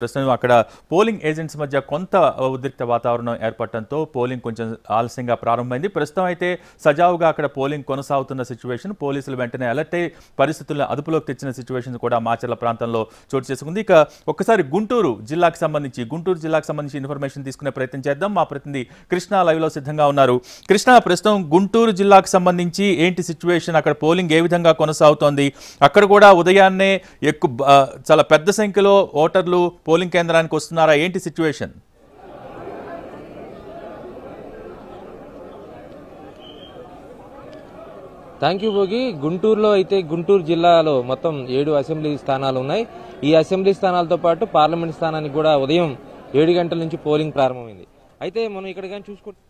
ప్రస్తుతం అక్కడ polling agents మధ్య కొంత ఉద్రిక్త వాతావరణం ఏర్పడటంతో పోలింగ్ కొంచెం ఆలస్యంగా ప్రారంభమైంది. ప్రస్తుతం అయితే సజావుగా అక్కడ పోలింగ్ కొనసాగుతున్న సిచ్యువేషన్, పోలీసులు వెంటనే అలర్ట్ అయి పరిస్థితులను అదుపులోకి తెచ్చిన సిచ్యువేషన్ కూడా మాచర్ల ప్రాంతంలో చోటు చేసుకుంది. ఇక ఒక్కసారి గుంటూరు జిల్లాకు సంబంధించి ఇన్ఫర్మేషన్ తీసుకునే ప్రయత్నం చేద్దాం. మా ప్రతినిధి కృష్ణ లైవ్ లో సిద్ధంగా ఉన్నారు. కృష్ణ, ప్రస్తుతం గుంటూరు జిల్లాకు సంబంధించి ఏంటి సిచ్యువేషన్, అక్కడ పోలింగ్ ఏ విధంగా కొనసాగుతోంది? అక్కడ కూడా ఉదయాన్నే చాలా పెద్ద సంఖ్యలో ఓటర్లు పోలింగ్ కేంద్రానికి వస్తున్నారా? ఏంటి సిచ్యువేషన్? Thank you Bhogi. గుంటూరులో అయితే గుంటూరు జిల్లాలో మొత్తం 7 అసెంబ్లీ స్థానాలు ఉన్నాయి. ఈ అసెంబ్లీ స్థానాలతో పాటు పార్లమెంట్ స్థానానికి కూడా ఉదయం 7 గంటల నుంచి పోలింగ్ ప్రారంభమైంది. అయితే మనం ఇక్కడ కానీ చూసుకుంటే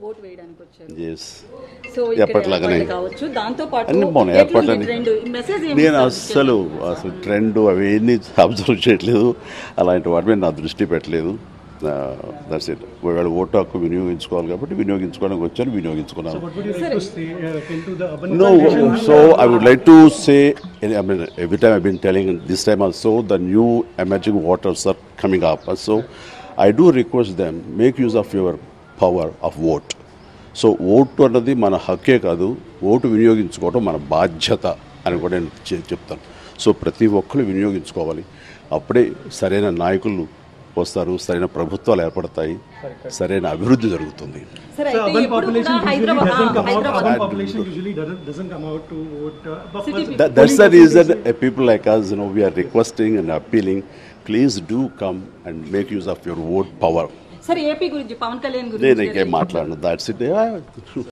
ఓటు వేయడానికి వచ్చారు. నేను అసలు ట్రెండ్ అవన్నీ అబ్జర్వ్ చేయట్లేదు, అలాంటి వాటి మీద నా దృష్టి పెట్టలేదు. That's it. వాళ్ళు ఓటు హక్కు వినియోగించుకోవాలి కాబట్టి వినియోగించుకోవడానికి వచ్చాను, వినియోగించుకున్నాను. No, so I would like to say, I mean, every time I've been telling, this time also the new emerging voters are coming up. So I do request them, make use of your power of vote. So vote అన్నది మన హక్కే కాదు, vote వినియోగించుకోవడం మన బాధ్యత అని కూడా నేను చెప్తాను. So ప్రతి ఒక్కరు వినియోగించుకోవాలి. అప్పుడే సరైన నాయకులు వస్తారు, సరైన ప్రభుత్వాలు ఏర్పడతాయి, సరైన అభివృద్ధి జరుగుతుంది. That's the reason people like us, we are requesting and appealing, please do come and make use of your vote power. సరే, ఏపీ గురించి పవన్ కళ్యాణ్ గురించి నేను ఇంకేం మాట్లాడను. That's it.